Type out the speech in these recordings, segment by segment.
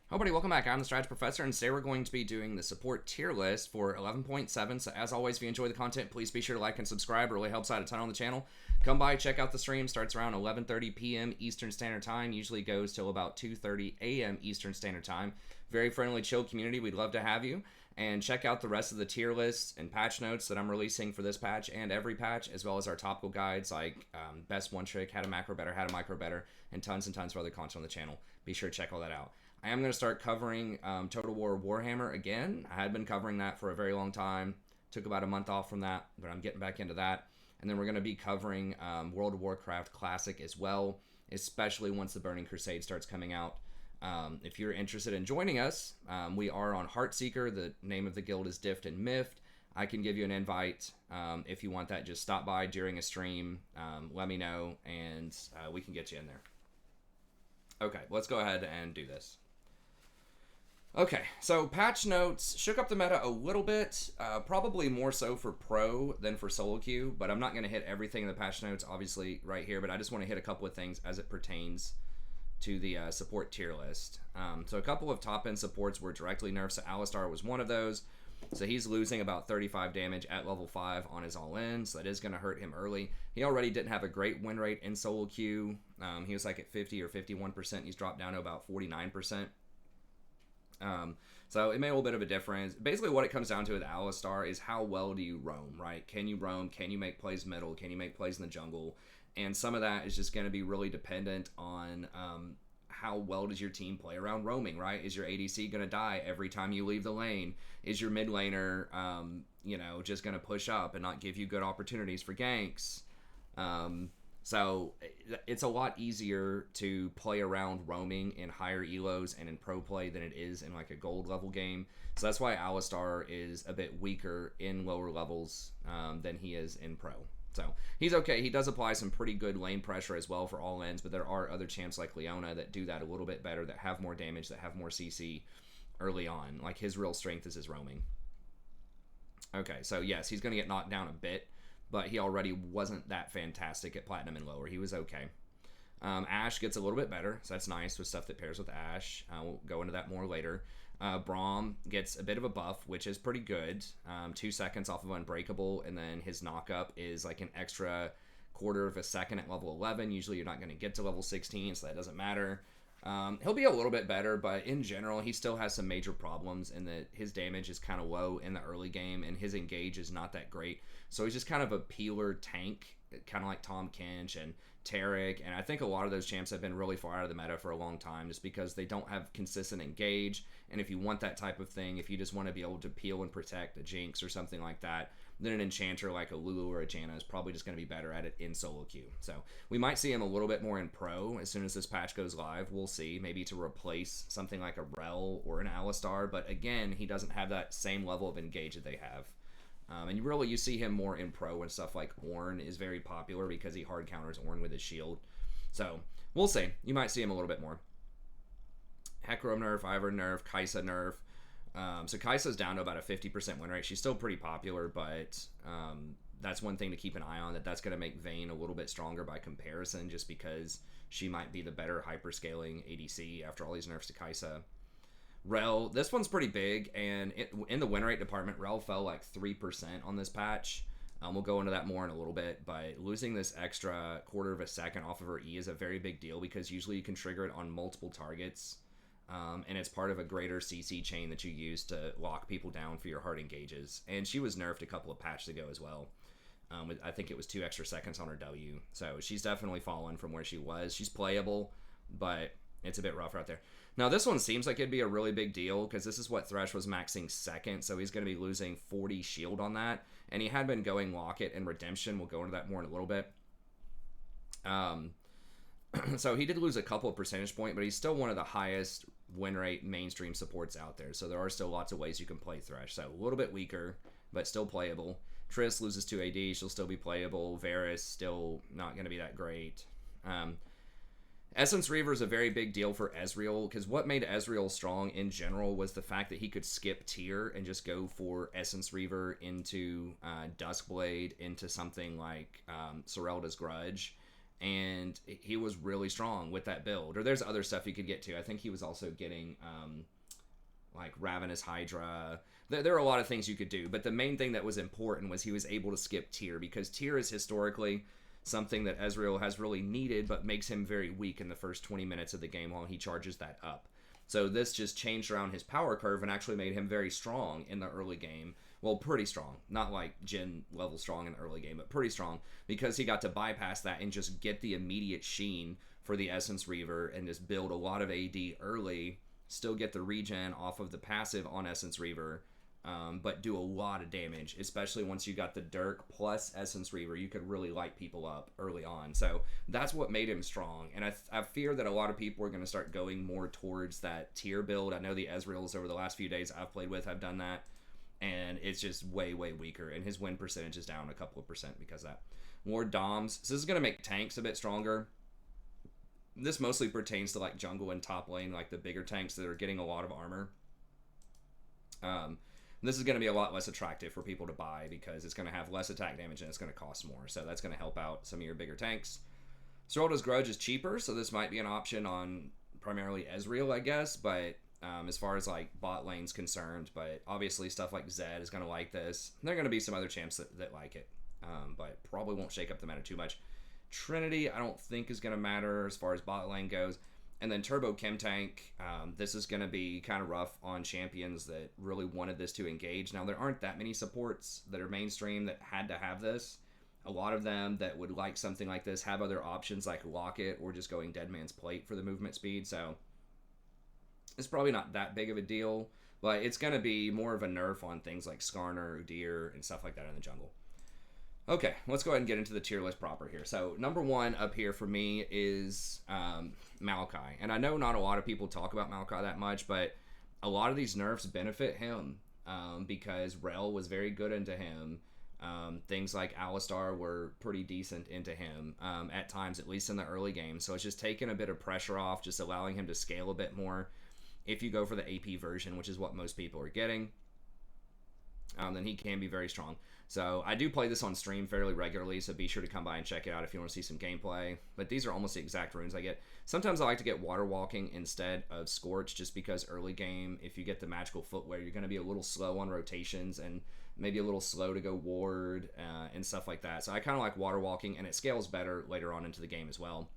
Hello, buddy. Welcome back. I'm the Strategy Professor, and today we're going to be doing the support tier list for 11.7. So, as always, if you enjoy the content, please be sure to like and subscribe. It really helps out a ton on the channel. Come by, check out the stream. Starts around 11:30 p.m. Eastern Standard Time. Usually goes till about 2:30 a.m. Eastern Standard Time. Very friendly, chill community. We'd love to have you. And check out the rest of the tier lists and patch notes that I'm releasing for this patch and every patch, as well as our topical guides like best one trick, how to macro better, how to micro better, and tons of other content on the channel. Be sure to check all that out. I am going to start covering Total War Warhammer again. I had been covering that for a very long time. Took about a month off from that, but I'm getting back into that. And then we're going to be covering World of Warcraft Classic as well, especially once the Burning Crusade starts coming out. If you're interested in joining us, we are on Heartseeker. The name of the guild is Dift and Miffed. I can give you an invite. If you want that, just stop by during a stream. Let me know, and we can get you in there. Okay, let's go ahead and do this. Okay, so patch notes shook up the meta a little bit, probably more so for pro than for solo queue, but I'm not going to hit everything in the patch notes, obviously, right here, but I just want to hit a couple of things as it pertains to the support tier list. So a couple of top-end supports were directly nerfed, so Alistar was one of those. So he's losing about 35 damage at level 5 on his all-in, so that is going to hurt him early. He already didn't have a great win rate in solo queue. He was like at 50 or 51%. He's dropped down to about 49%. So it made a little bit of a difference. Basically what it comes down to with Alistar is how well do you roam, right? Can you roam? Can you make plays middle? Can you make plays in the jungle? And some of that is just going to be really dependent on how well does your team play around roaming, right? Is your ADC going to die every time you leave the lane? Is your mid laner, just going to push up and not give you good opportunities for ganks? So it's a lot easier to play around roaming in higher elos and in pro play than it is in like a gold level game. So that's why Alistar is a bit weaker in lower levels than he is in pro. So he's okay. He does apply some pretty good lane pressure as well for all ends, but there are other champs like Leona that do that a little bit better, that have more damage, that have more CC early on. Like his real strength is his roaming. Okay, so yes, he's going to get knocked down a bit, but he already wasn't that fantastic at Platinum and lower. He was okay. Ashe gets a little bit better, so that's nice with stuff that pairs with Ashe. We'll go into that more later. Braum gets a bit of a buff, which is pretty good. 2 seconds off of Unbreakable, and then his knockup is like an extra quarter of a second at level 11. Usually you're not going to get to level 16, so that doesn't matter. He'll be a little bit better, but in general, he still has some major problems in that his damage is kind of low in the early game, and his engage is not that great. So he's just kind of a peeler tank, kind of like Tom Kench and Tarek, and I think a lot of those champs have been really far out of the meta for a long time just because they don't have consistent engage, and if you want that type of thing, if you just want to be able to peel and protect a Jinx or something like that, then an enchanter like a Lulu or a Jana is probably just going to be better at it in solo queue. So we might see him a little bit more in pro as soon as this patch goes live. We'll see, maybe to replace something like a Rel or an Alistar, but again, he doesn't have that same level of engage that they have. And really, you see him more in pro when stuff like Ornn is very popular because he hard counters Ornn with his shield. So we'll see. You might see him a little bit more. Hecarim nerf, Ivern nerf, Kai'Sa nerf. So Kai'Sa's down to about a 50% win rate. She's still pretty popular, but that's one thing to keep an eye on, that's going to make Vayne a little bit stronger by comparison just because she might be the better hyperscaling ADC after all these nerfs to Kai'Sa. Rel, this one's pretty big, and in the win rate department, Rel fell like 3% on this patch. We'll go into that more in a little bit, but losing this extra quarter of a second off of her E is a very big deal because usually you can trigger it on multiple targets. And it's part of a greater CC chain that you use to lock people down for your hard engages. And she was nerfed a couple of patches ago as well. I think it was 2 extra seconds on her W. So she's definitely fallen from where she was. She's playable, but it's a bit rough out there. Now this one seems like it'd be a really big deal because this is what Thresh was maxing second. So he's going to be losing 40 shield on that. And he had been going Locket and Redemption. We'll go into that more in a little bit. So he did lose a couple of percentage points, but he's still one of the highest win rate mainstream supports out there. So there are still lots of ways you can play Thresh. So a little bit weaker, but still playable. Triss loses 2 AD. She'll still be playable. Varus still not going to be that great. Essence Reaver is a very big deal for Ezreal because what made Ezreal strong in general was the fact that he could skip tier and just go for Essence Reaver into Duskblade, into something like Serelda's Grudge. and he was really strong with that build. Or there's other stuff you could get to. I think he was also getting like Ravenous Hydra. There are a lot of things you could do, but the main thing that was important was he was able to skip tier, because tier is historically something that Ezreal has really needed, but makes him very weak in the first 20 minutes of the game while he charges that up. So this just changed around his power curve and actually made him very strong in the early game. Well, pretty strong. Not like Jin level strong in the early game, but pretty strong, because he got to bypass that and just get the immediate sheen for the Essence Reaver and just build a lot of AD early, still get the regen off of the passive on Essence Reaver, but do a lot of damage, especially once you got the Dirk plus Essence Reaver. You could really light people up early on. So that's what made him strong. And I fear that a lot of people are going to start going more towards that tier build. I know the Ezreals over the last few days I've played with have done that, and it's just way, way weaker. And his win percentage is down a couple of percent because of that. More Doms. So this is going to make tanks a bit stronger. This mostly pertains to like jungle and top lane, like the bigger tanks that are getting a lot of armor. This is going to be a lot less attractive for people to buy because it's going to have less attack damage and it's going to cost more. So that's going to help out some of your bigger tanks. Soraka's Grudge is cheaper, so this might be an option on primarily Ezreal, I guess. But as far as like bot lane's concerned, but obviously stuff like Zed is going to like this. There are going to be some other champs that like it, but probably won't shake up the meta too much. Trinity, I don't think is going to matter as far as bot lane goes. And then Turbo Chem Tank, this is going to be kind of rough on champions that really wanted this to engage. Now, there aren't that many supports that are mainstream that had to have this. A lot of them that would like something like this have other options like Locket or just going Dead Man's Plate for the movement speed. So it's probably not that big of a deal, but it's going to be more of a nerf on things like Skarner, Udyr, and stuff like that in the jungle. Okay, let's go ahead and get into the tier list proper here. So number one up here for me is Malachi. And I know not a lot of people talk about Malachi that much, but a lot of these nerfs benefit him because Rel was very good into him. Things like Alistar were pretty decent into him at times, at least in the early game. So it's just taking a bit of pressure off, just allowing him to scale a bit more. If you go for the AP version, which is what most people are getting, then he can be very strong. So I do play this on stream fairly regularly, so be sure to come by and check it out if you want to see some gameplay. But these are almost the exact runes I get. Sometimes I like to get Water Walking instead of Scorch, just because early game, if you get the magical footwear, you're going to be a little slow on rotations and maybe a little slow to go ward and stuff like that. So I kind of like Water Walking, and it scales better later on into the game as well.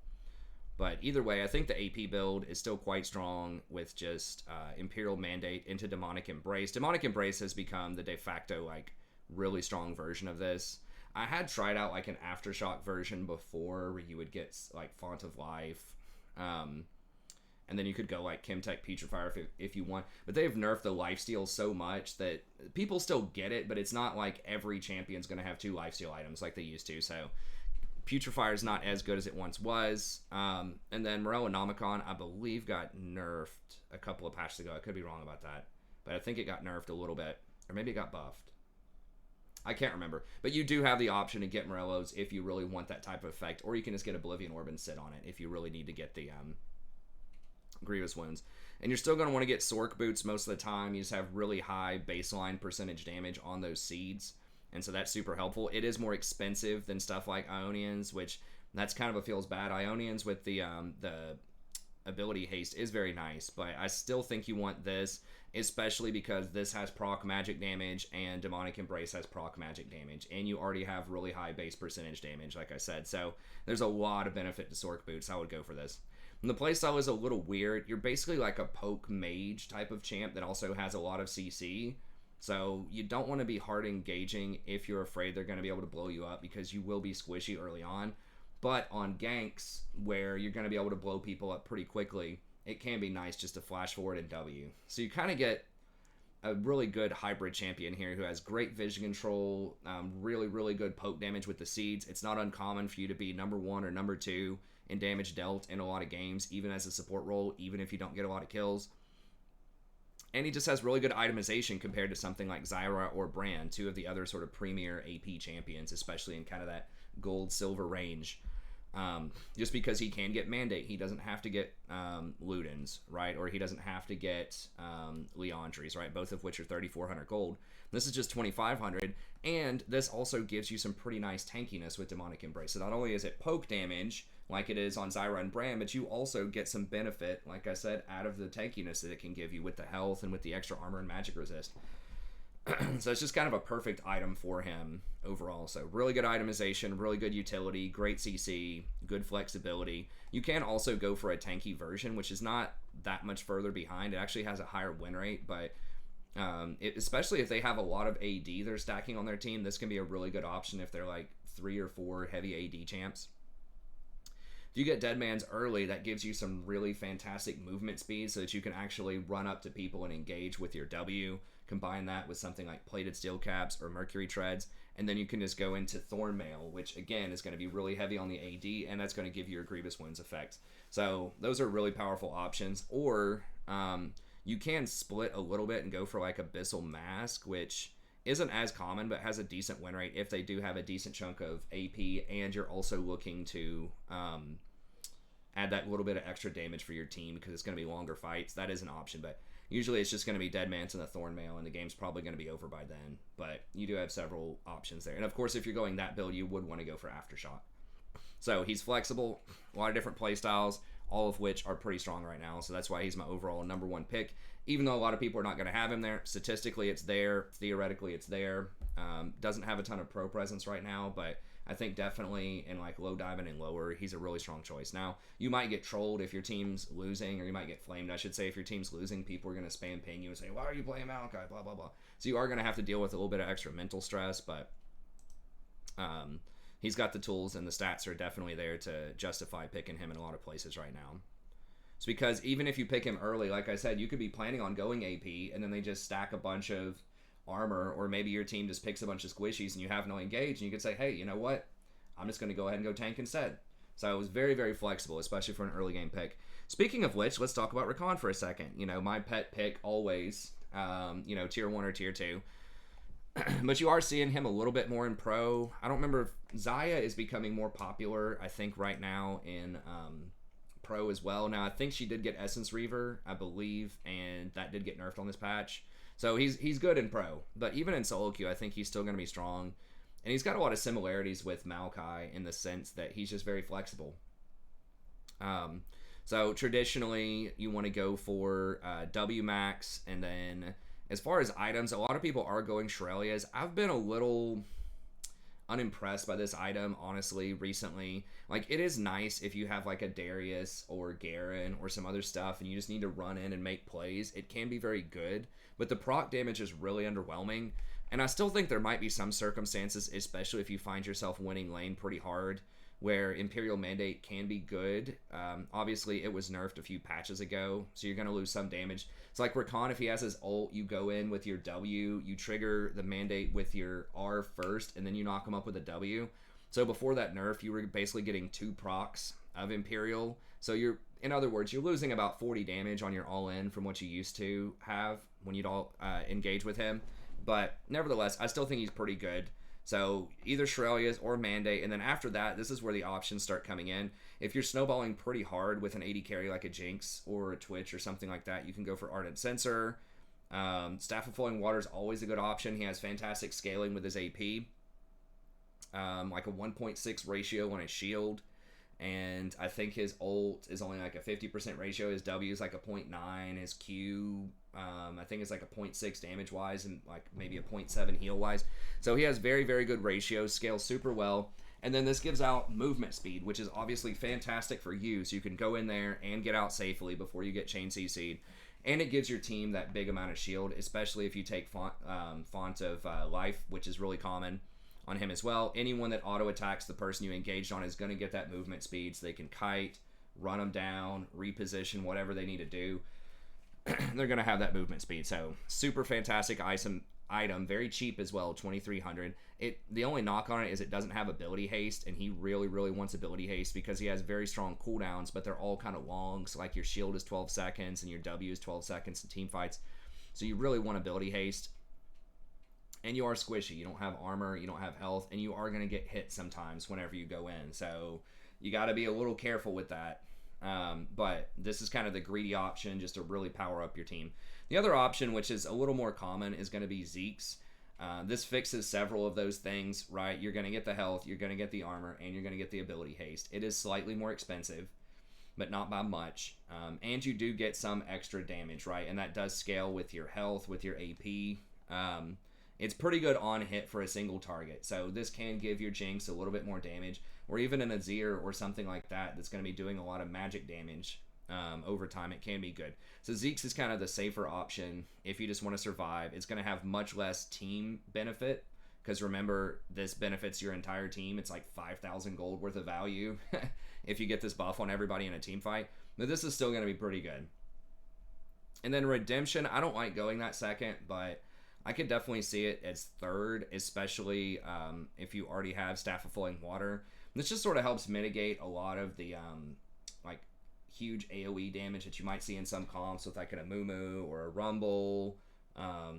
But either way, I think the AP build is still quite strong with just Imperial Mandate into Demonic Embrace. Demonic Embrace has become the de facto like really strong version of this. I had tried out like an Aftershock version before where you would get like Font of Life, and then you could go like Chemtech Putrefier if you want, but they've nerfed the lifesteal so much that people still get it, but it's not like every champion's going to have 2 lifesteal items like they used to. So Putrefier is not as good as it once was. And then Morellonomicon, I believe, got nerfed a couple of patches ago. I could be wrong about that, but I think it got nerfed a little bit, or maybe it got buffed. I can't remember. But you do have the option to get Morellos if you really want that type of effect, or you can just get Oblivion Orb and sit on it if you really need to get the Grievous Wounds. And you're still going to want to get Sork Boots most of the time. You just have really high baseline percentage damage on those seeds, and so that's super helpful. It is more expensive than stuff like Ionians, which that's kind of a feels bad. Ionians with the ability haste is very nice, but I still think you want this, especially because this has proc magic damage and Demonic Embrace has proc magic damage, and you already have really high base percentage damage, like I said. So there's a lot of benefit to Sork Boots. I would go for this. And the playstyle is a little weird. You're basically like a poke mage type of champ that also has a lot of CC. So you don't want to be hard engaging if you're afraid they're going to be able to blow you up, because you will be squishy early on. But on ganks, where you're going to be able to blow people up pretty quickly, it can be nice just to flash forward and W. So you kind of get a really good hybrid champion here who has great vision control, really, really good poke damage with the seeds. It's not uncommon for you to be number 1 or number 2 in damage dealt in a lot of games, even as a support role, even if you don't get a lot of kills. And he just has really good itemization compared to something like Zyra or Brand, 2 of the other sort of premier AP champions, especially in kind of that gold-silver range. Just because he can get Mandate, he doesn't have to get Ludens, right? Or he doesn't have to get Leandries, right? Both of which are 3,400 gold. This is just 2,500, and this also gives you some pretty nice tankiness with Demonic Embrace. So not only is it poke damage, like it is on Zyra and Braum, but you also get some benefit, like I said, out of the tankiness that it can give you with the health and with the extra armor and magic resist. So it's just kind of a perfect item for him overall. So really good itemization, really good utility, great CC, good flexibility. You can also go for a tanky version, which is not that much further behind. It actually has a higher win rate, but especially if they have a lot of AD they're stacking on their team, this can be a really good option if they're like 3 or 4 heavy AD champs. If you get Deadman's early, that gives you some really fantastic movement speed so that you can actually run up to people and engage with your W. Combine that with something like Plated Steel Caps or Mercury Treads, and then you can just go into Thornmail, which again is going to be really heavy on the AD, and that's going to give you your Grievous Wounds effect. So those are really powerful options. Or you can split a little bit and go for like Abyssal Mask, which isn't as common but has a decent win rate if they do have a decent chunk of AP, and you're also looking to add that little bit of extra damage for your team because it's going to be longer fights. That is an option, but usually it's just going to be Deadman's and the Thornmail, and the game's probably going to be over by then. But you do have several options there. And of course, if you're going that build, you would want to go for Aftershock. So he's flexible, a lot of different play styles, all of which are pretty strong right now. So that's why he's my overall number 1 pick. Even though a lot of people are not going to have him there, statistically it's there, theoretically it's there. Doesn't have a ton of pro presence right now, but I think definitely in like low diamond and lower, he's a really strong choice. Now, you might get trolled if your team's losing, or you might get flamed, I should say. If your team's losing, people are going to spam ping you and say, why are you playing Malachi, blah, blah, blah. So you are going to have to deal with a little bit of extra mental stress, but he's got the tools, and the stats are definitely there to justify picking him in a lot of places right now. It's because even if you pick him early, like I said, you could be planning on going AP, and then they just stack a bunch of armor, or maybe your team just picks a bunch of squishies and you have no engage, and you could say, hey, you know what? I'm just going to go ahead and go tank instead. So it was very, very flexible, especially for an early game pick. Speaking of which, let's talk about Rakan for a second. You know, my pet pick always, tier 1 or tier 2. But you are seeing him a little bit more in pro. I don't remember if Xayah is becoming more popular, I think, right now in pro as well. Now, I think she did get Essence Reaver, I believe, and that did get nerfed on this patch. So he's good in pro, but even in solo queue, I think he's still going to be strong. And he's got a lot of similarities with Malachi in the sense that he's just very flexible. So traditionally, you want to go for W max, and then as far as items, a lot of people are going Shurelya's. I've been a little unimpressed by this item, honestly, recently. Like, it is nice if you have like a Darius or Garen or some other stuff and you just need to run in and make plays. It can be very good, but the proc damage is really underwhelming. And I still think there might be some circumstances, especially if you find yourself winning lane pretty hard, where Imperial Mandate can be good. Obviously, it was nerfed a few patches ago, so you're going to lose some damage. It's like Rakan, if he has his ult, you go in with your W, you trigger the Mandate with your R first, and then you knock him up with a W. So before that nerf, you were basically getting 2 procs of Imperial. So in other words, you're losing about 40 damage on your all-in from what you used to have when you'd all engage with him. But nevertheless, I still think he's pretty good. So either Shurelya's or Mandate, and then after that, this is where the options start coming in. If you're snowballing pretty hard with an AD carry like a Jinx or a Twitch or something like that, you can go for Ardent Censer. Staff of Flowing Water is always a good option. He has fantastic scaling with his AP. Like a 1.6 ratio on his shield. And I think his ult is only like a 50% ratio. His W is like a 0.9. His Q, I think it's like a 0.6 damage wise and like maybe a 0.7 heal wise. So he has very, very good ratios, scales super well. And then this gives out movement speed, which is obviously fantastic for you. So you can go in there and get out safely before you get chain CC'd. And it gives your team that big amount of shield, especially if you take Font of Life, which is really common on him as well. Anyone that auto attacks the person you engaged on is going to get that movement speed, so they can kite, run them down, reposition, whatever they need to do. They're going to have that movement speed. So super fantastic item, very cheap as well, 2,300. The only knock on it is it doesn't have ability haste, and he really, really wants ability haste because he has very strong cooldowns, but they're all kind of long. So like your shield is 12 seconds and your W is 12 seconds in team fights. So you really want ability haste. And you are squishy. You don't have armor, you don't have health, and you are going to get hit sometimes whenever you go in. So you got to be a little careful with that. But this is kind of the greedy option just to really power up your team. The other option, which is a little more common, is going to be Zeke's. This fixes several of those things, right? You're going to get the health, you're going to get the armor, and you're going to get the ability haste. It is slightly more expensive, but not by much. And you do get some extra damage, right? And that does scale with your health, with your AP. It's pretty good on hit for a single target. So this can give your Jinx a little bit more damage, or even an Azir or something like that that's going to be doing a lot of magic damage over time. It can be good. So Zeke's is kind of the safer option if you just want to survive. It's going to have much less team benefit, because remember, this benefits your entire team. It's like 5,000 gold worth of value if you get this buff on everybody in a team fight. But this is still going to be pretty good. And then Redemption, I don't like going that second, but I could definitely see it as third, especially if you already have Staff of Flowing Water. This just sort of helps mitigate a lot of the like huge AoE damage that you might see in some comps with like an Amumu or a Rumble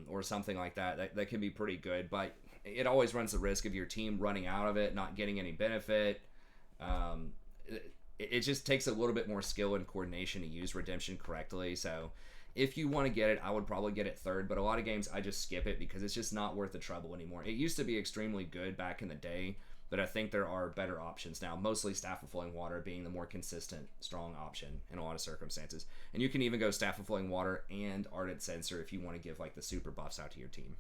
or something like that. That can be pretty good, but it always runs the risk of your team running out of it, not getting any benefit. It just takes a little bit more skill and coordination to use Redemption correctly. So if you want to get it, I would probably get it third, but a lot of games I just skip it because it's just not worth the trouble anymore. It used to be extremely good back in the day, but I think there are better options now, mostly Staff of Flowing Water being the more consistent, strong option in a lot of circumstances. And you can even go Staff of Flowing Water and Ardent Censer if you want to give like the super buffs out to your team.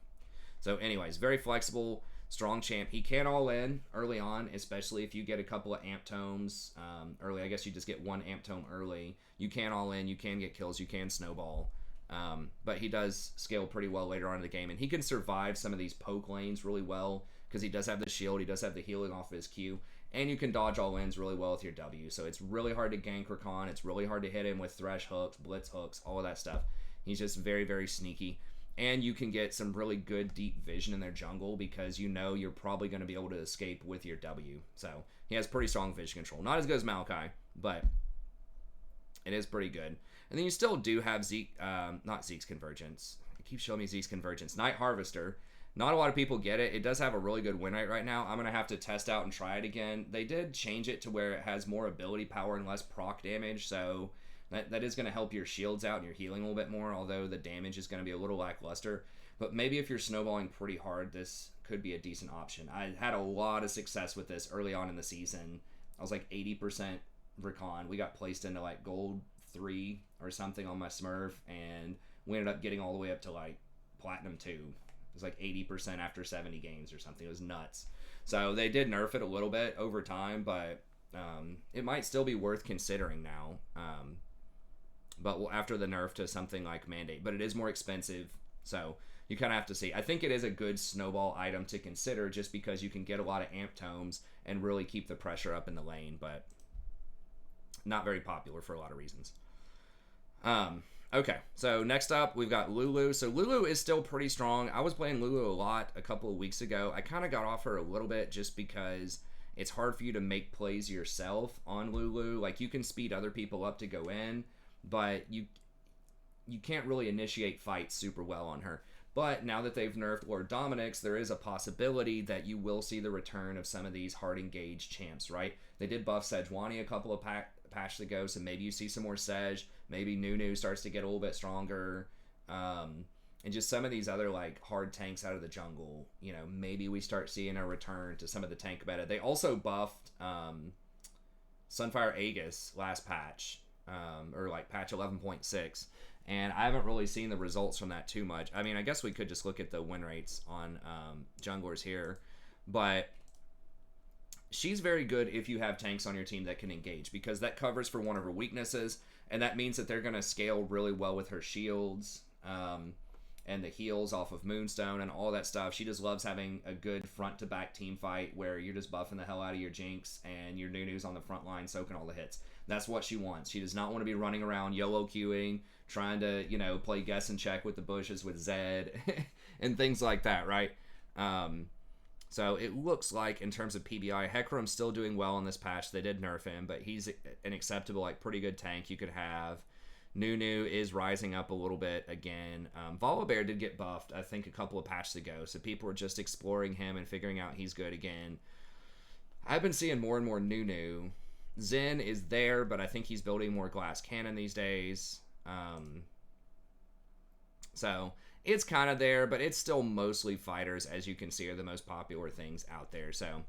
So anyways, very flexible, strong champ. He can all in early on, especially if you get a couple of amp tomes early. I guess you just get one amp tome early. You can all in, you can get kills, you can snowball. But he does scale pretty well later on in the game, and he can survive some of these poke lanes really well because he does have the shield, he does have the healing off of his Q, and you can dodge all ins really well with your W. So it's really hard to gank Rakan. It's really hard to hit him with Thresh hooks, blitz hooks, all of that stuff. He's just very, very sneaky. And you can get some really good deep vision in their jungle because you know you're probably going to be able to escape with your W. So he has pretty strong vision control. Not as good as Malachi, but it is pretty good. And then you still do have Zeke, not Zeke's Convergence. It keeps showing me Zeke's Convergence. Night Harvester. Not a lot of people get it. It does have a really good win rate right now. I'm going to have to test out and try it again. They did change it to where it has more ability power and less proc damage, so that is going to help your shields out and your healing a little bit more, although the damage is going to be a little lackluster. But maybe if you're snowballing pretty hard, this could be a decent option. I had a lot of success with this early on in the season. I was like 80% Rakan. We got placed into like gold 3 or something on my Smurf, and we ended up getting all the way up to like platinum 2. It was like 80% after 70 games or something. It was nuts. So they did nerf it a little bit over time, but it might still be worth considering now. But after the nerf to something like Mandate, but it is more expensive, so you kind of have to see. I think it is a good snowball item to consider just because you can get a lot of amp tomes and really keep the pressure up in the lane, but not very popular for a lot of reasons. Okay, so next up we've got Lulu. So Lulu is still pretty strong. I was playing Lulu a lot a couple of weeks ago. I kind of got off her a little bit just because it's hard for you to make plays yourself on Lulu. Like, you can speed other people up to go in, but you can't really initiate fights super well on her. But now that they've nerfed Lord Dominic's, there is a possibility that you will see the return of some of these hard engaged champs, right? They did buff Sejuani a couple of patches ago, so maybe you see some more Sej. Maybe Nunu starts to get a little bit stronger. And just some of these other like hard tanks out of the jungle, you know, maybe we start seeing a return to some of the tank meta. They also buffed Sunfire Aegis last patch. Or like patch 11.6, and I haven't really seen the results from that too much. I mean, I guess we could just look at the win rates on junglers here, but she's very good if you have tanks on your team that can engage, because that covers for one of her weaknesses, and that means that they're going to scale really well with her shields and the heals off of Moonstone and all that stuff. She just loves having a good front to back team fight where you're just buffing the hell out of your Jinx and your Nunu's on the front line soaking all the hits. That's what she wants. She does not want to be running around YOLO queuing, trying to, you know, play guess and check with the bushes with Zed and things like that, right? So it looks like in terms of PBI, Hecarim's still doing well in this patch. They did nerf him, but he's an acceptable, like, pretty good tank you could have. Nunu is rising up a little bit again. Volibear did get buffed, I think, a couple of patches ago, so people were just exploring him and figuring out he's good again. I've been seeing more and more Nunu Zen is there, but I think he's building more glass cannon these days. So it's kind of there, but it's still mostly fighters, as you can see, are the most popular things out there. So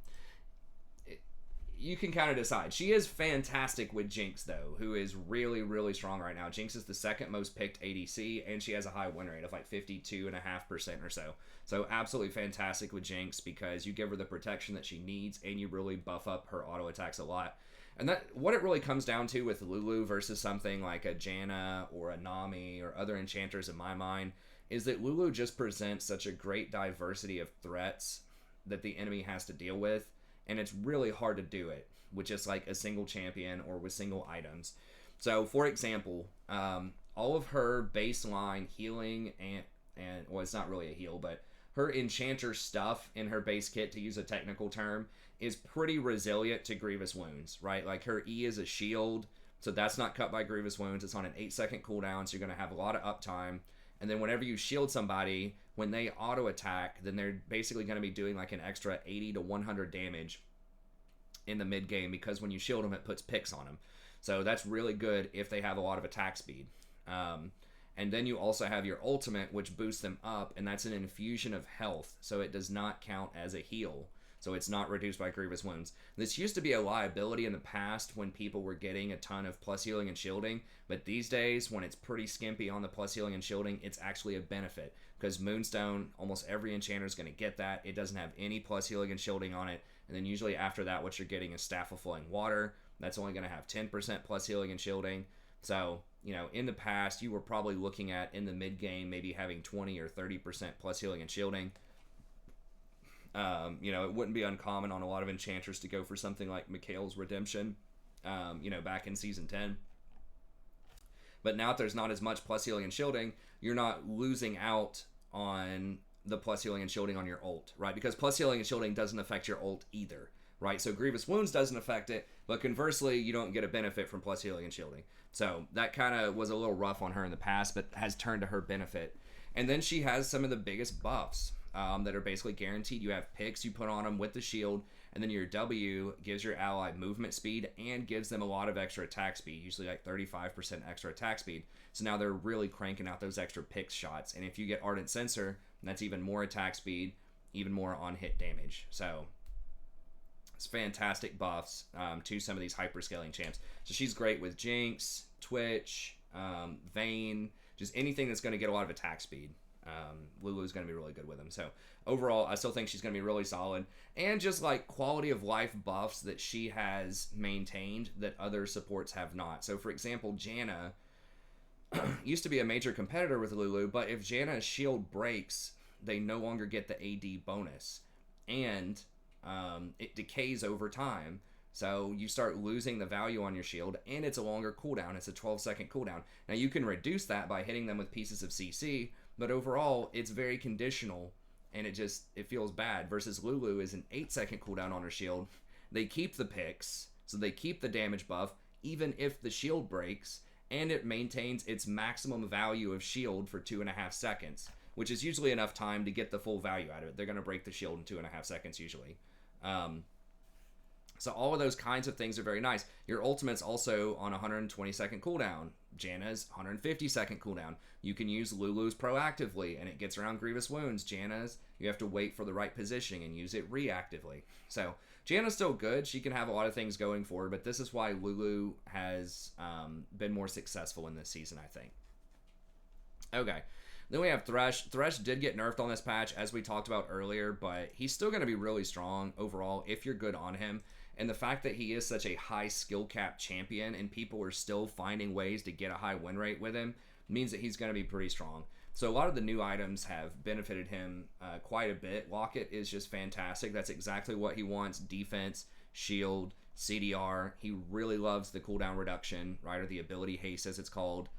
you can kind of decide. She is fantastic with Jinx, though, who is really, really strong right now. Jinx is the second most picked ADC, and she has a high win rate of like 52.5% or so. So absolutely fantastic with Jinx because you give her the protection that she needs, and you really buff up her auto attacks a lot. And that what it really comes down to with Lulu versus something like a Janna or a Nami or other enchanters in my mind is that Lulu just presents such a great diversity of threats that the enemy has to deal with, and it's really hard to do it with just like a single champion or with single items. So for example, all of her baseline healing and well, it's not really a heal, but her enchanter stuff in her base kit, to use a technical term, is pretty resilient to grievous wounds, right? Like her E is a shield, so that's not cut by grievous wounds. It's on an 8-second cooldown, so you're going to have a lot of uptime. And then whenever you shield somebody, when they auto attack, then they're basically going to be doing like an extra 80 to 100 damage in the mid game, because when you shield them, it puts picks on them. So that's really good if they have a lot of attack speed. And then you also have your ultimate, which boosts them up, and that's an infusion of health, so it does not count as a heal. So it's not reduced by grievous wounds. This used to be a liability in the past when people were getting a ton of plus healing and shielding, but these days, when it's pretty skimpy on the plus healing and shielding, it's actually a benefit, because Moonstone, almost every enchanter is going to get that. It doesn't have any plus healing and shielding on it, and then usually after that, what you're getting is Staff of Flowing Water. That's only going to have 10% plus healing and shielding. So, you know, in the past, you were probably looking at, in the mid-game, maybe having 20 or 30% plus healing and shielding. You know, it wouldn't be uncommon on a lot of enchanters to go for something like Mikhail's Redemption, you know, back in Season 10. But now that there's not as much plus healing and shielding, you're not losing out on the plus healing and shielding on your ult, right? Because plus healing and shielding doesn't affect your ult either, right? So Grievous Wounds doesn't affect it, but conversely, you don't get a benefit from plus healing and shielding. So that kind of was a little rough on her in the past, but has turned to her benefit. And then she has some of the biggest buffs that are basically guaranteed. You have picks you put on them with the shield, and then your W gives your ally movement speed and gives them a lot of extra attack speed, usually like 35% extra attack speed. So now they're really cranking out those extra picks shots. And if you get Ardent Sensor, that's even more attack speed, even more on-hit damage. So it's fantastic buffs to some of these hyperscaling champs. So she's great with Jinx, Twitch, Vayne, just anything that's going to get a lot of attack speed. Lulu's going to be really good with them. So overall, I still think she's going to be really solid. And just like quality of life buffs that she has maintained that other supports have not. So for example, Janna used to be a major competitor with Lulu, but if Janna's shield breaks, they no longer get the AD bonus. And it decays over time. So you start losing the value on your shield, and it's a longer cooldown. It's a 12-second cooldown. Now you can reduce that by hitting them with pieces of CC, but overall it's very conditional, and it feels bad. Versus Lulu is an 8-second cooldown on her shield. They keep the picks, so they keep the damage buff, even if the shield breaks, and it maintains its maximum value of shield for 2.5 seconds, which is usually enough time to get the full value out of it. They're going to break the shield in 2.5 seconds usually. So all of those kinds of things are very nice. Your ultimate's also on 120-second cooldown. Janna's 150-second cooldown. You can use Lulu's proactively, and it gets around Grievous Wounds. Janna's, you have to wait for the right positioning and use it reactively. So Janna's still good. She can have a lot of things going for her, but this is why Lulu has been more successful in this season, I think. Okay. Then we have Thresh. Thresh did get nerfed on this patch, as we talked about earlier, but he's still going to be really strong overall if you're good on him. And the fact that he is such a high skill cap champion and people are still finding ways to get a high win rate with him means that he's going to be pretty strong. So a lot of the new items have benefited him quite a bit. Locket is just fantastic. That's exactly what he wants. Defense, shield, CDR. He really loves the cooldown reduction, right, or the ability haste as it's called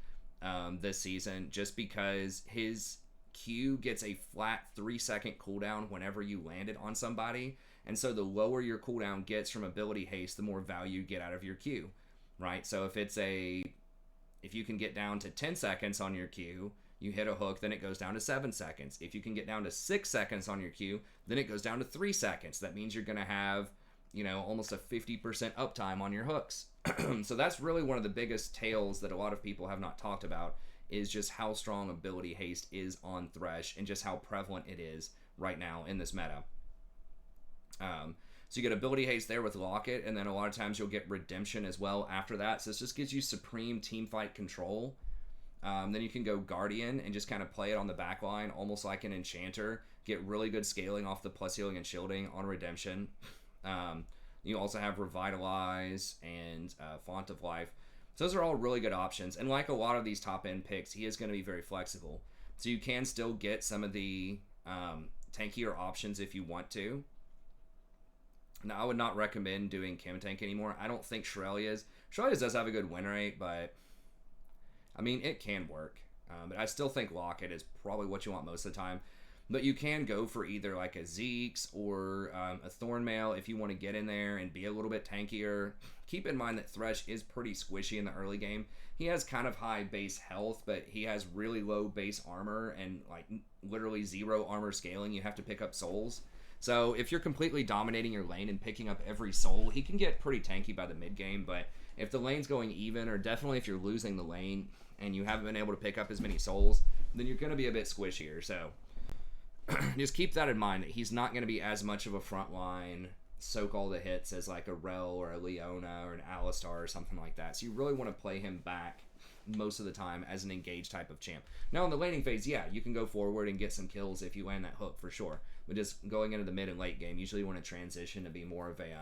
this season, just because his Q gets a flat 3-second cooldown whenever you land it on somebody. And so the lower your cooldown gets from ability haste, the more value you get out of your Q, right? So if you can get down to 10 seconds on your Q, you hit a hook, then it goes down to 7 seconds. If you can get down to 6 seconds on your Q, then it goes down to 3 seconds. That means you're going to have almost a 50% uptime on your hooks. So that's really one of the biggest tales that a lot of people have not talked about, is just how strong ability haste is on Thresh and just how prevalent it is right now in this meta. So you get ability haste there with Locket, and then a lot of times you'll get redemption as well after that. So this just gives you supreme teamfight control. Then you can go Guardian and just kind of play it on the back line, almost like an Enchanter. Get really good scaling off the plus healing and shielding on redemption. You also have Revitalize and Font of Life. So those are all really good options. And like a lot of these top-end picks, he is going to be very flexible. So you can still get some of the tankier options if you want to. Now, I would not recommend doing Chem Tank anymore. I don't think Shurelya's does have a good win rate, but I mean, it can work. But I still think Locket is probably what you want most of the time. But you can go for either like a Zeke's or a Thornmail if you want to get in there and be a little bit tankier. Keep in mind that Thresh is pretty squishy in the early game. He has kind of high base health, but he has really low base armor and like literally 0 armor scaling. You have to pick up souls. So if you're completely dominating your lane and picking up every soul, he can get pretty tanky by the mid game. But if the lane's going even, or definitely if you're losing the lane and you haven't been able to pick up as many souls, then you're going to be a bit squishier. So just keep that in mind, that he's not going to be as much of a frontline soak all the hits as like a Rel or a Leona or an Alistar or something like that. So you really want to play him back most of the time as an engaged type of champ. Now in the laning phase, yeah, you can go forward and get some kills if you land that hook for sure. But just going into the mid and late game, usually you want to transition to be more of a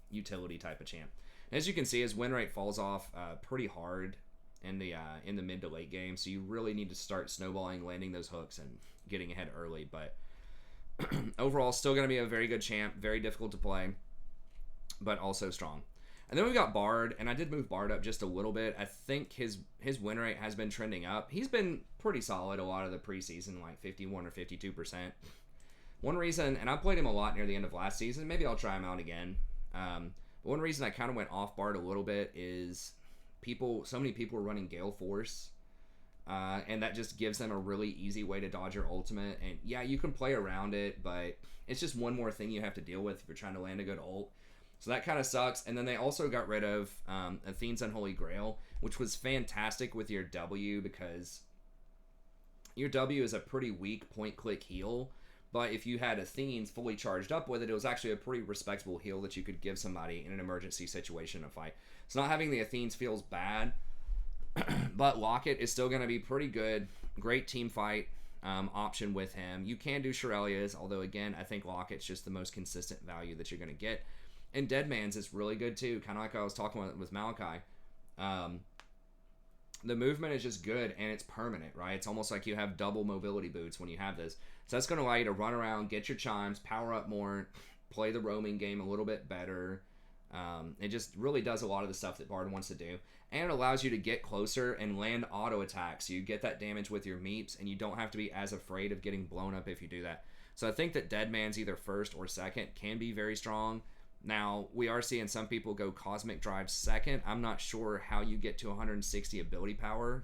utility type of champ. And as you can see, his win rate falls off pretty hard in the mid to late game. So you really need to start snowballing, landing those hooks, and getting ahead early. But overall, still going to be a very good champ, very difficult to play, but also strong. And then we got Bard, and I did move Bard up just a little bit. I think his win rate has been trending up. He's been pretty solid a lot of the preseason, like 51 or 52%. One reason, and I played him a lot near the end of last season, maybe I'll try him out again. But one reason I kind of went off Bard a little bit is so many people are running Gale Force, and that just gives them a really easy way to dodge your ultimate. And yeah, you can play around it, but it's just one more thing you have to deal with if you're trying to land a good ult. So that kind of sucks. And then they also got rid of Athene's Unholy Grail, which was fantastic with your W, because your W is a pretty weak point-click heal. But if you had Athene's fully charged up with it, it was actually a pretty respectable heal that you could give somebody in an emergency situation in a fight. So not having the Athene's feels bad, but Locket is still going to be pretty good. Great team fight option with him. You can do Shurelya's, although again, I think Locket's just the most consistent value that you're going to get. And Deadman's is really good too, kind of like I was talking with Malachi. The movement is just good, and it's permanent, right? It's almost like you have double mobility boots when you have this. So that's going to allow you to run around, get your chimes, power up more, play the roaming game a little bit better. It just really does a lot of the stuff that Bard wants to do. And it allows you to get closer and land auto attacks. So you get that damage with your meeps, and you don't have to be as afraid of getting blown up if you do that. So I think that Deadman's either first or second can be very strong. Now, we are seeing some people go Cosmic Drive second. I'm not sure how you get to 160 ability power.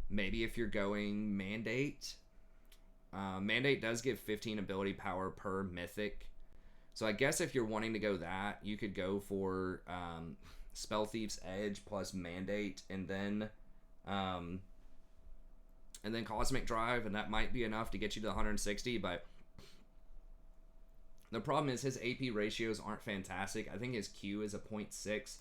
Maybe if you're going Mandate. Mandate does give 15 ability power per mythic. So I guess if you're wanting to go that, you could go for Spell Thief's Edge plus Mandate, and then Cosmic Drive, and that might be enough to get you to 160, but the problem is his AP ratios aren't fantastic. I think his Q is a 0.6.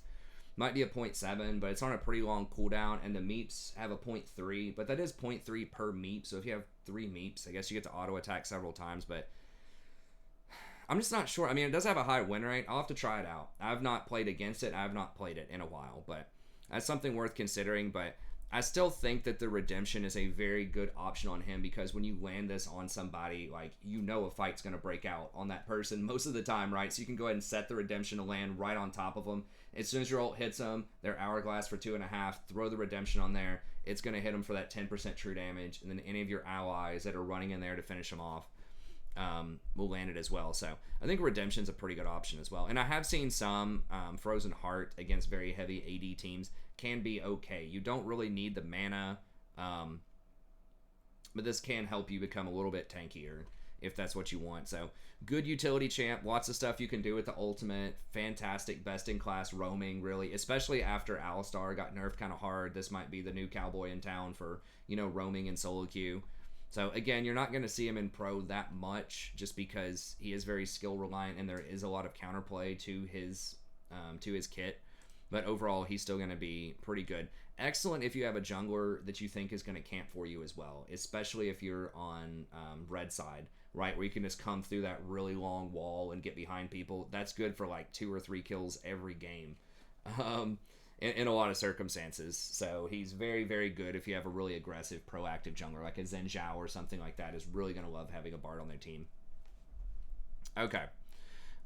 Might be a 0.7, but it's on a pretty long cooldown, and the meeps have a 0.3, but that is 0.3 per meep, so if you have 3 meeps, I guess you get to auto-attack several times, but I'm just not sure. I mean, it does have a high win rate. I'll have to try it out. I've not played against it. I have not played it in a while, but that's something worth considering, but I still think that the redemption is a very good option on him, because when you land this on somebody, like, you know a fight's going to break out on that person most of the time, right? So you can go ahead and set the redemption to land right on top of them. As soon as your ult hits them, they're hourglass for 2.5, throw the redemption on there. It's going to hit them for that 10% true damage, and then any of your allies that are running in there to finish them off will land it as well. So I think redemption's a pretty good option as well. And I have seen some Frozen Heart against very heavy AD teams can be okay. You don't really need the mana, but this can help you become a little bit tankier if that's what you want. So good utility champ, lots of stuff you can do with the ultimate, fantastic, best in class roaming, really, especially after Alistar got nerfed kind of hard. This might be the new cowboy in town for, roaming and solo queue. So again, you're not going to see him in pro that much just because he is very skill reliant and there is a lot of counterplay to his kit. But overall, he's still going to be pretty good. Excellent if you have a jungler that you think is going to camp for you as well, especially if you're on red side, right, where you can just come through that really long wall and get behind people. That's good for like 2 or 3 kills every game in a lot of circumstances. So he's very, very good if you have a really aggressive, proactive jungler, like a Zen Zhao or something like that is really going to love having a Bard on their team. Okay.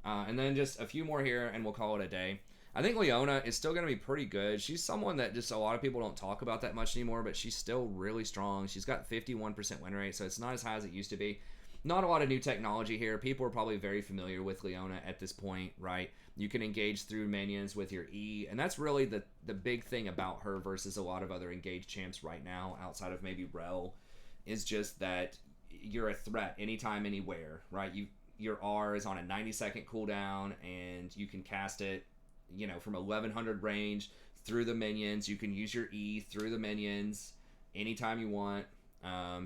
And then just a few more here, and we'll call it a day. I think Leona is still going to be pretty good. She's someone that just a lot of people don't talk about that much anymore, but she's still really strong. She's got 51% win rate, so it's not as high as it used to be. Not a lot of new technology here. People are probably very familiar with Leona at this point, right? You can engage through minions with your E, and that's really the big thing about her versus a lot of other engaged champs right now, outside of maybe Rel, is just that you're a threat anytime, anywhere, right? Your R is on a 90-second cooldown, and you can cast it from 1100 range through the minions. You can use your E through the minions anytime you want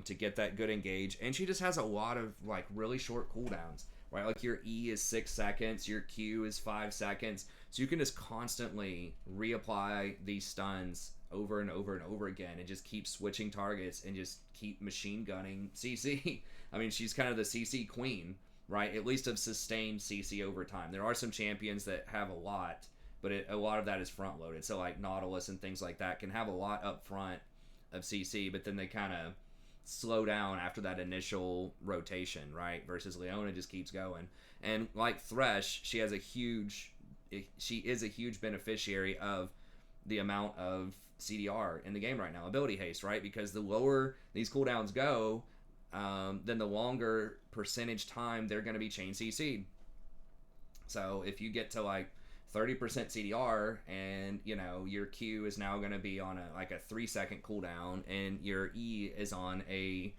to get that good engage. And she just has a lot of like really short cooldowns, right? Like your E is 6 seconds, your Q is 5 seconds. So you can just constantly reapply these stuns over and over and over again and just keep switching targets and just keep machine gunning CC. I mean, she's kind of the CC queen, right? At least of sustained CC over time. There are some champions that have a lot, but a lot of that is front loaded. So like Nautilus and things like that can have a lot up front of CC, but then they kind of slow down after that initial rotation, right? Versus Leona just keeps going. And like Thresh, she is a huge beneficiary of the amount of CDR in the game right now, ability haste, right? Because the lower these cooldowns go, then the longer percentage time they're going to be chain CC'd. So if you get to like 30% CDR and your Q is now going to be on a 3-second cooldown and your E is on a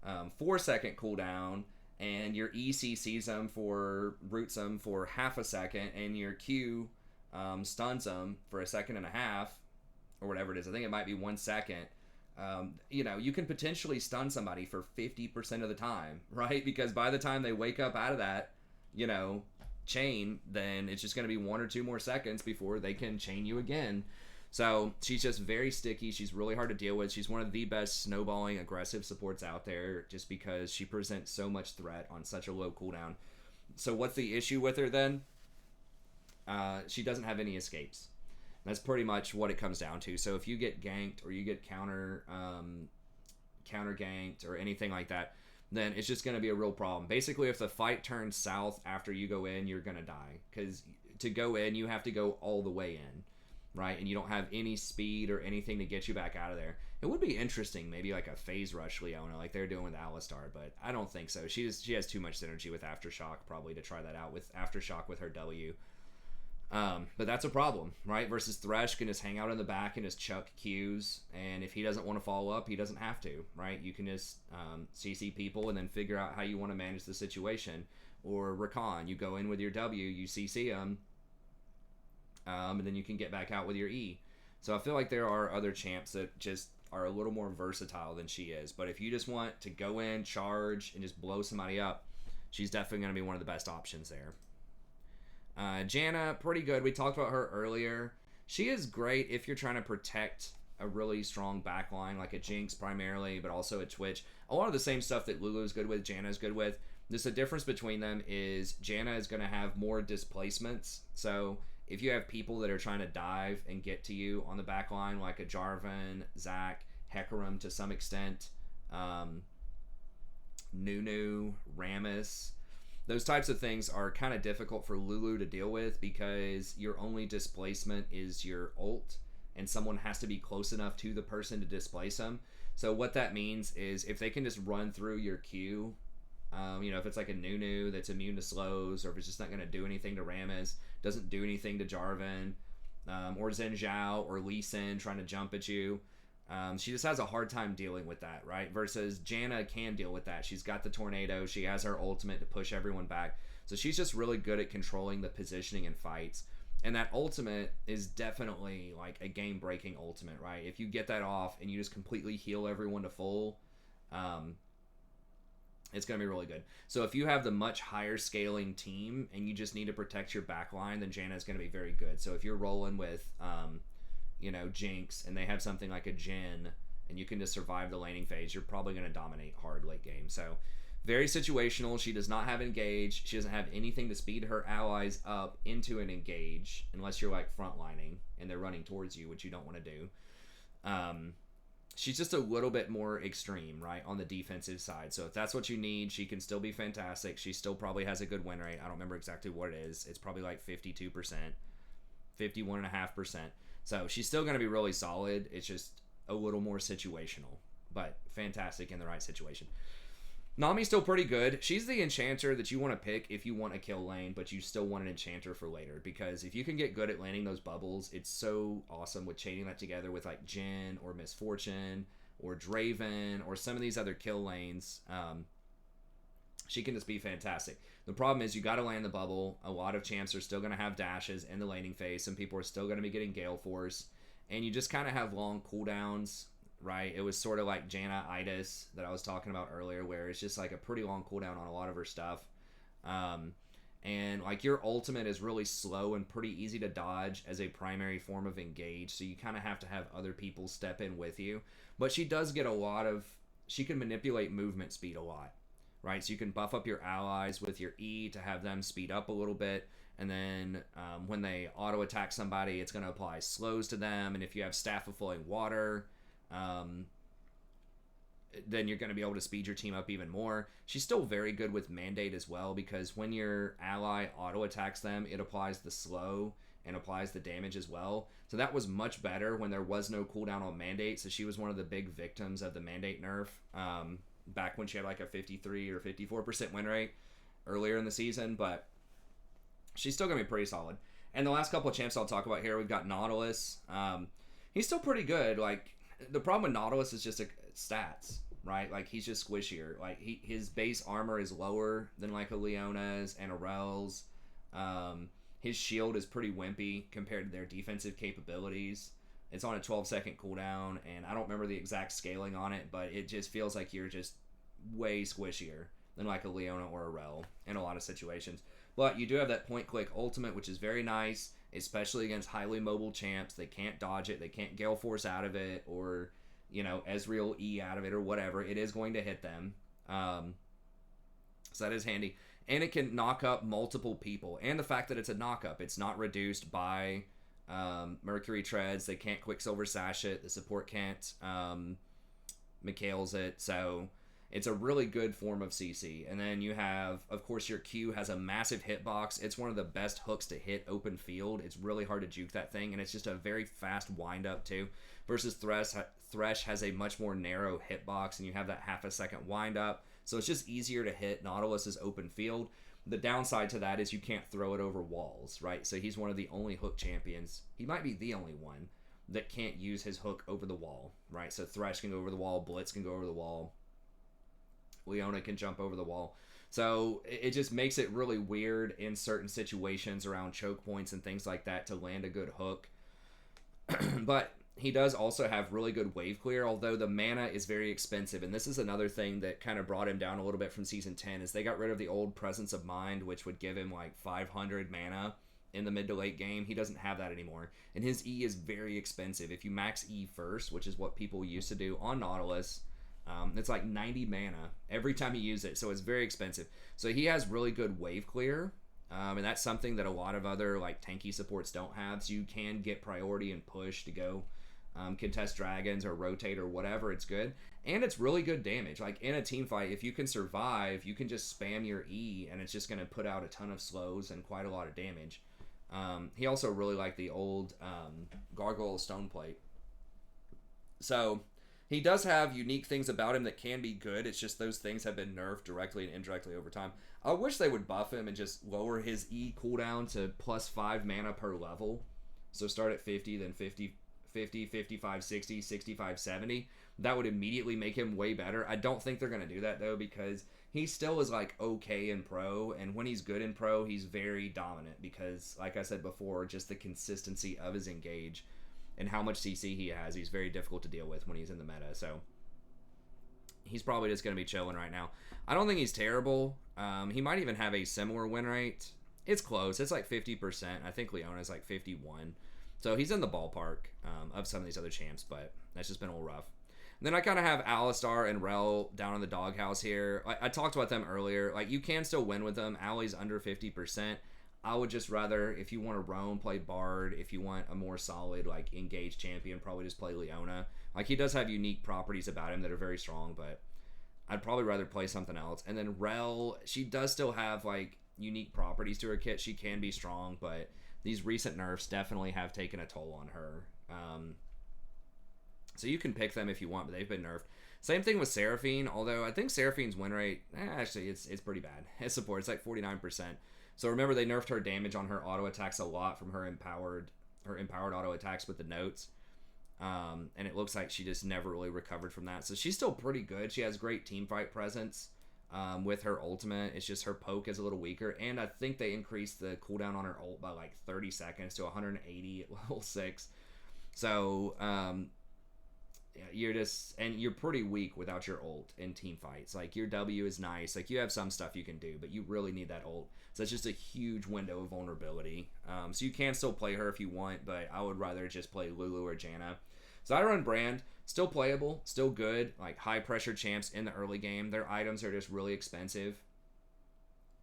4-second cooldown and your E CCs them roots them for half a second and your Q stuns them for a second and a half or whatever it is. I think it might be 1 second. You can potentially stun somebody for 50% of the time, right? Because by the time they wake up out of that, chain, then it's just going to be 1 or 2 more seconds before they can chain you again. So she's just very sticky. She's really hard to deal with. She's one of the best snowballing aggressive supports out there just because she presents so much threat on such a low cooldown. So what's the issue with her then? She doesn't have any escapes. That's pretty much what it comes down to. So if you get ganked or you get counter ganked or anything like that, then it's just going to be a real problem. Basically, if the fight turns south after you go in, you're going to die. Because to go in, you have to go all the way in, right? And you don't have any speed or anything to get you back out of there. It would be interesting, maybe like a phase rush Leona, like they're doing with Alistar, but I don't think so. She has too much synergy with Aftershock, probably, to try that out with Aftershock with her W. But that's a problem, right? Versus Thresh can just hang out in the back and just chuck Qs, and if he doesn't want to follow up, he doesn't have to, right? You can just CC people and then figure out how you want to manage the situation. Or Rakan, you go in with your W, you CC them, and then you can get back out with your E. So I feel like there are other champs that just are a little more versatile than she is. But if you just want to go in, charge, and just blow somebody up, she's definitely going to be one of the best options there. Jana, pretty good. We talked about her earlier. She is great if you're trying to protect a really strong backline, like a Jinx primarily, but also a Twitch. A lot of the same stuff that Lulu is good with, Jana is good with. Just the difference between them is Jana is going to have more displacements. So if you have people that are trying to dive and get to you on the backline, like a Jarvan, Zach, Hecarim to some extent, Nunu, Rammus, those types of things are kind of difficult for Lulu to deal with because your only displacement is your ult, and someone has to be close enough to the person to displace them. So what that means is if they can just run through your Q, if it's like a Nunu that's immune to slows, or if it's just not going to do anything to Rammus, doesn't do anything to Jarvan, or Zen Zhao or Lee Sin trying to jump at you, She just has a hard time dealing with that, right? Versus Janna can deal with that. She's got the tornado. She has her ultimate to push everyone back. So she's just really good at controlling the positioning in fights. And that ultimate is definitely like a game-breaking ultimate, right? If you get that off and you just completely heal everyone to full, it's going to be really good. So if you have the much higher scaling team and you just need to protect your backline, then Janna is going to be very good. So if you're rolling with, Jinx and they have something like a Jin and you can just survive the laning phase, you're probably going to dominate hard late game. So very situational. She does not have engage. She doesn't have anything to speed her allies up into an engage unless you're like frontlining and they're running towards you, which you don't want to do. She's just a little bit more extreme, right, on the defensive side. So if that's what you need, she can still be fantastic. She still probably has a good win rate. I don't remember exactly what it is. It's probably like 52%, 51.5%. So she's still going to be really solid. It's just a little more situational, but fantastic in the right situation. Nami's still pretty good. She's the enchanter that you want to pick if you want a kill lane, but you still want an enchanter for later. Because if you can get good at landing those bubbles, it's so awesome with chaining that together with like Jin or Misfortune or Draven or some of these other kill lanes. She can just be fantastic. The problem is you got to land the bubble. A lot of champs are still going to have dashes in the laning phase. Some people are still going to be getting Gale Force. And you just kind of have long cooldowns. Right, it was sort of like Janna Itis that I was talking about earlier, where it's just like a pretty long cooldown on a lot of her stuff. And like your ultimate is really slow and pretty easy to dodge as a primary form of engage, so you kind of have to have other people step in with you. But she does get she can manipulate movement speed a lot, right? So you can buff up your allies with your E to have them speed up a little bit. And then when they auto attack somebody, it's going to apply slows to them. And if you have Staff of Flowing Water, then you're going to be able to speed your team up even more. She's still very good with Mandate as well, because when your ally auto attacks them, it applies the slow and applies the damage as well. So that was much better when there was no cooldown on Mandate. So she was one of the big victims of the Mandate nerf back when she had like a 53 or 54% win rate earlier in the season. But she's still going to be pretty solid. And the last couple of champs I'll talk about here, we've got Nautilus. He's still pretty good. Like, the problem with Nautilus is just stats, right? Like, he's just squishier. Like, his base armor is lower than like a Leona's and a Rel's. His shield is pretty wimpy compared to their defensive capabilities. It's on a 12-second cooldown, and I don't remember the exact scaling on it, but it just feels like you're just way squishier than like a Leona or a Rel in a lot of situations. But you do have that point-click ultimate, which is very nice, especially against highly mobile champs. They can't dodge it. They can't Gale Force out of it or, Ezreal E out of it or whatever. It is going to hit them. So that is handy. And it can knock up multiple people. And the fact that it's a knock-up. It's not reduced by Mercury Treads. They can't Quicksilver Sash it. The support can't Mikhail's it. So it's a really good form of CC. And then you have, of course, your Q has a massive hitbox. It's one of the best hooks to hit open field. It's really hard to juke that thing, and it's just a very fast wind-up, too. Versus Thresh has a much more narrow hitbox, and you have that half-a-second wind-up. So it's just easier to hit. Nautilus is open field. The downside to that is you can't throw it over walls, right? So he's one of the only hook champions. He might be the only one that can't use his hook over the wall, right? So Thresh can go over the wall. Blitz can go over the wall. Leona can jump over the wall. So it just makes it really weird in certain situations around choke points and things like that to land a good hook. But he does also have really good wave clear, although the mana is very expensive. And this is another thing that kind of brought him down a little bit from Season 10, is they got rid of the old Presence of Mind, which would give him like 500 mana in the mid to late game. He doesn't have that anymore. And his E is very expensive. If you max E first, which is what people used to do on Nautilus, it's like 90 mana every time you use it, so it's very expensive. So he has really good wave clear, and that's something that a lot of other like tanky supports don't have. So you can get priority and push to go contest dragons or rotate or whatever. It's good, and it's really good damage. Like in a team fight, if you can survive, you can just spam your E, and it's just going to put out a ton of slows and quite a lot of damage. He also really liked the old Gargoyle Stoneplate. So he does have unique things about him that can be good. It's just those things have been nerfed directly and indirectly over time. I wish they would buff him and just lower his E cooldown to plus 5 mana per level. So start at 50, then 50, 50, 55, 60, 65, 70, that would immediately make him way better. I don't think they're going to do that, though, because he still is, like, okay in pro, and when he's good in pro, he's very dominant because, like I said before, just the consistency of his engage and how much CC he has, he's very difficult to deal with when he's in the meta, so he's probably just going to be chilling right now. I don't think he's terrible. He might even have a similar win rate. It's close. It's like 50%. I think Leona's like 51. So he's in the ballpark of some of these other champs, but that's just been a little rough. And then I kind of have Alistar and Rel down in the doghouse here. I talked about them earlier. Like, you can still win with them. Ali's under 50%. I would just rather, if you want to roam, play Bard. If you want a more solid, like, engaged champion, probably just play Leona. Like, he does have unique properties about him that are very strong, but I'd probably rather play something else. And then Rel, she does still have, like, unique properties to her kit. She can be strong, but these recent nerfs definitely have taken a toll on her. So you can pick them if you want, but they've been nerfed. Same thing with Seraphine, although I think Seraphine's win rate, actually, it's pretty bad. His support, it's like 49%. So remember, they nerfed her damage on her auto attacks a lot from her empowered auto attacks with the notes. And it looks like she just never really recovered from that. So she's still pretty good. She has great teamfight presence with her ultimate. It's just her poke is a little weaker. And I think they increased the cooldown on her ult by like 30 seconds to 180 at level 6. So you're pretty weak without your ult in team fights. Like, your W is nice. Like, you have some stuff you can do, but you really need that ult. So it's just a huge window of vulnerability. So you can still play her if you want, but I would rather just play Lulu or Janna. So I run Brand, still playable, still good, like high pressure champs in the early game. Their items are just really expensive.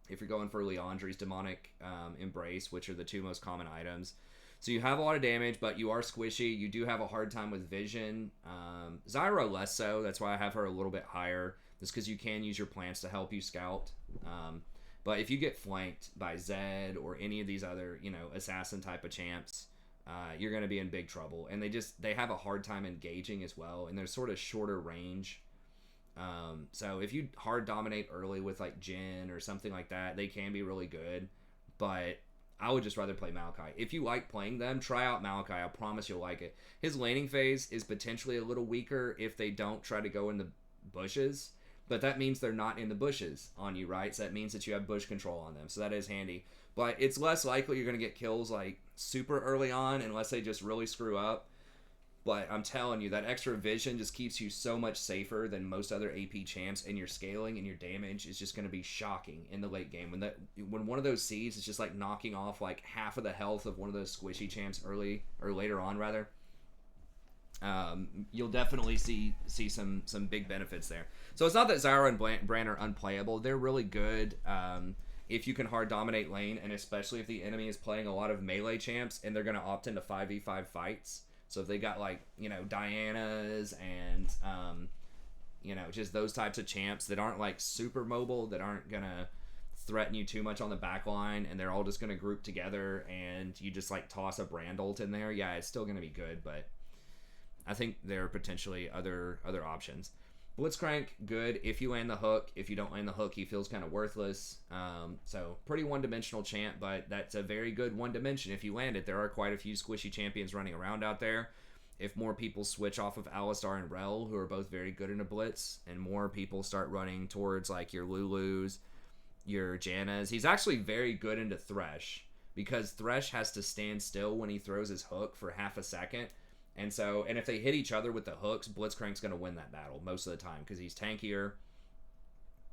If you're going for Leandre's Demonic Embrace, which are the two most common items. So you have a lot of damage, but you are squishy. You do have a hard time with vision. Zyra less so. That's why I have her a little bit higher. Just because you can use your plants to help you scout. But if you get flanked by Zed or any of these other, assassin type of champs, you're going to be in big trouble. And they have a hard time engaging as well. And they're sort of shorter range. So if you hard dominate early with like Jin or something like that, they can be really good. But I would just rather play Malachi. If you like playing them, try out Malachi. I promise you'll like it. His laning phase is potentially a little weaker if they don't try to go in the bushes. But that means they're not in the bushes on you, right? So that means that you have bush control on them. So that is handy. But it's less likely you're going to get kills like super early on unless they just really screw up. But I'm telling you, that extra vision just keeps you so much safer than most other AP champs, and your scaling and your damage is just going to be shocking in the late game. When one of those seeds is just like knocking off like half of the health of one of those squishy champs early or later on, rather, you'll definitely see some big benefits there. So it's not that Zyra and Bran are unplayable. They're really good if you can hard dominate lane, and especially if the enemy is playing a lot of melee champs and they're going to opt into 5v5 fights. So if they got like, Dianas and, just those types of champs that aren't like super mobile, that aren't going to threaten you too much on the back line, and they're all just going to group together and you just like toss a Brand ult in there, yeah, it's still going to be good, but I think there are potentially other options. Blitzcrank, good if you land the hook. If you don't land the hook, he feels kind of worthless. So pretty one-dimensional champ, but that's a very good one dimension. If you land it, there are quite a few squishy champions running around out there. If more people switch off of Alistar and Rel, who are both very good in a blitz, and more people start running towards like your Lulus, your Jannas, he's actually very good into Thresh, because Thresh has to stand still when he throws his hook for half a second. And if they hit each other with the hooks, Blitzcrank's going to win that battle most of the time because he's tankier,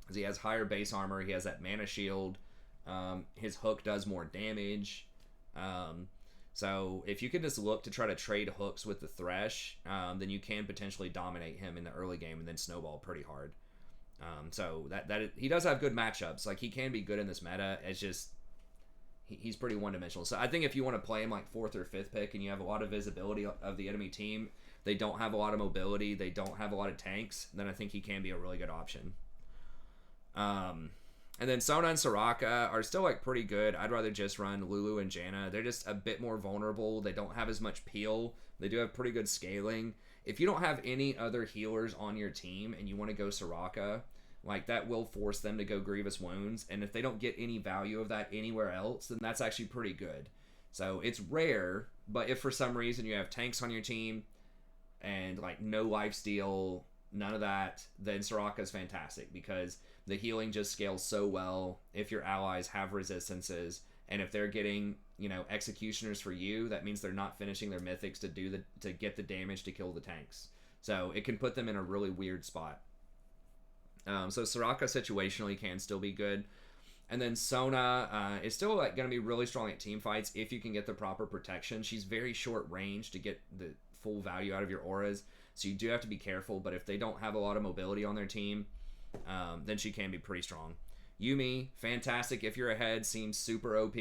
because he has higher base armor, he has that mana shield, his hook does more damage. So if you can just look to try to trade hooks with the Thresh, then you can potentially dominate him in the early game and then snowball pretty hard. So that he does have good matchups. Like, he can be good in this meta. It's just he's pretty one-dimensional. So I think if you want to play him like 4th or 5th pick and you have a lot of visibility of the enemy team, they don't have a lot of mobility, they don't have a lot of tanks, then I think he can be a really good option. And then Sona and Soraka are still like pretty good. I'd rather just run Lulu and Jana. They're just a bit more vulnerable. They don't have as much peel. They do have pretty good scaling. If you don't have any other healers on your team and you want to go Soraka, like, that will force them to go Grievous Wounds, and if they don't get any value of that anywhere else, then that's actually pretty good. So it's rare, But if for some reason you have tanks on your team and like no lifesteal, none of that, then Soraka's fantastic because the healing just scales so well if your allies have resistances, and if they're getting, executioners for you, that means they're not finishing their mythics to get the damage to kill the tanks. So it can put them in a really weird spot. So Soraka situationally can still be good. And then Sona is still going to be really strong at team fights if you can get the proper protection. She's very short range to get the full value out of your auras, so you do have to be careful. But if they don't have a lot of mobility on their team, then she can be pretty strong. Yuumi, fantastic if you're ahead, seems super OP,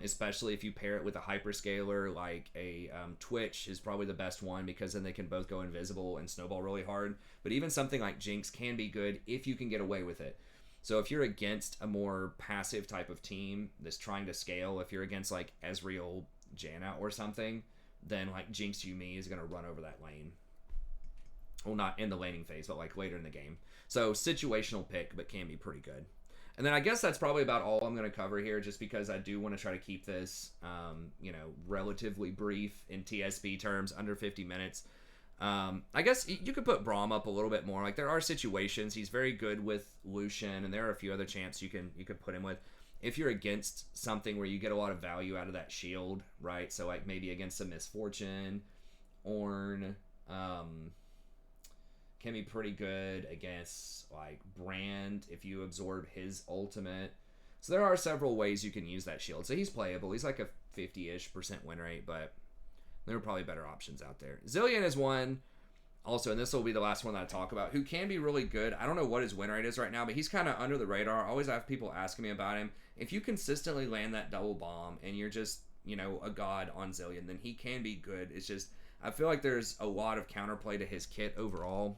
especially if you pair it with a hyperscaler like a Twitch is probably the best one, because then they can both go invisible and snowball really hard. But even something like Jinx can be good if you can get away with it. So if you're against a more passive type of team that's trying to scale, if you're against like Ezreal, Janna or something, then like Jinx Yuumi is going to run over that lane. Well, not in the laning phase, but like later in the game. So situational pick, but can be pretty good. And then I guess that's probably about all I'm going to cover here, just because I do want to try to keep this, relatively brief in TSP terms, under 50 minutes. I guess you could put Braum up a little bit more. Like, there are situations he's very good with Lucian, and there are a few other champs you could put him with. If you're against something where you get a lot of value out of that shield, right? So like maybe against a Misfortune, Ornn, can be pretty good against like Brand if you absorb his ultimate. So there are several ways you can use that shield. So he's playable. He's like a 50-ish% win rate, but there are probably better options out there. Zillion is one also, and this will be the last one that I talk about, who can be really good. I don't know what his win rate is right now, but he's kind of under the radar. I always have people asking me about him. If you consistently land that double bomb and you're just, a god on Zillion, then he can be good. It's just, I feel like there's a lot of counterplay to his kit overall.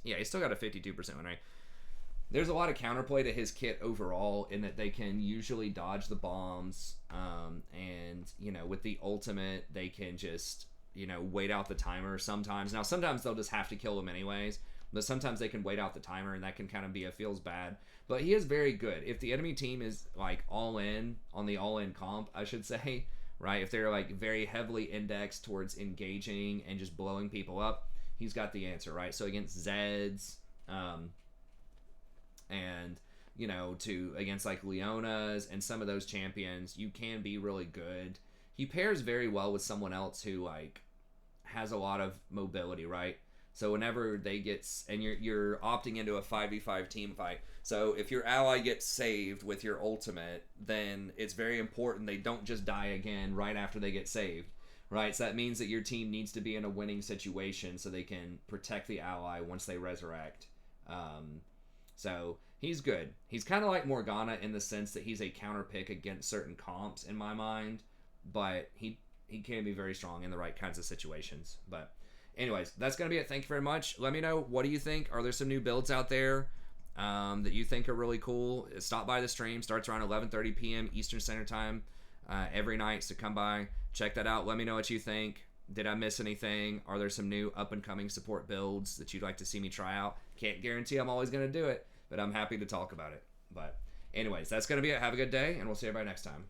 Yeah, he's still got a 52% win rate. There's a lot of counterplay to his kit overall in that they can usually dodge the bombs, and, with the ultimate, they can just, wait out the timer sometimes. Now, sometimes they'll just have to kill him anyways, but sometimes they can wait out the timer, and that can kind of be a feels bad. But he is very good. If the enemy team is, like, all in, on the all-in comp, I should say, right? If they're, like, very heavily indexed towards engaging and just blowing people up, he's got the answer, right? So against Zeds, and against like Leonas and some of those champions, you can be really good. He pairs very well with someone else who like has a lot of mobility, right? So whenever they get, and you're opting into a 5v5 team fight, so if your ally gets saved with your ultimate, then it's very important they don't just die again right after they get saved, right? So that means that your team needs to be in a winning situation so they can protect the ally once they resurrect. So he's good. He's kind of like Morgana in the sense that he's a counter pick against certain comps in my mind, but he can be very strong in the right kinds of situations. But anyways, that's going to be it. Thank you very much. Let me know, what do you think? Are there some new builds out there that you think are really cool? Stop by the stream. Starts around 11:30 p.m. Eastern Standard Time every night, so come by. Check that out. Let me know what you think. Did I miss anything? Are there some new up-and-coming support builds that you'd like to see me try out? Can't guarantee I'm always going to do it, but I'm happy to talk about it. But anyways, that's going to be it. Have a good day, and we'll see everybody next time.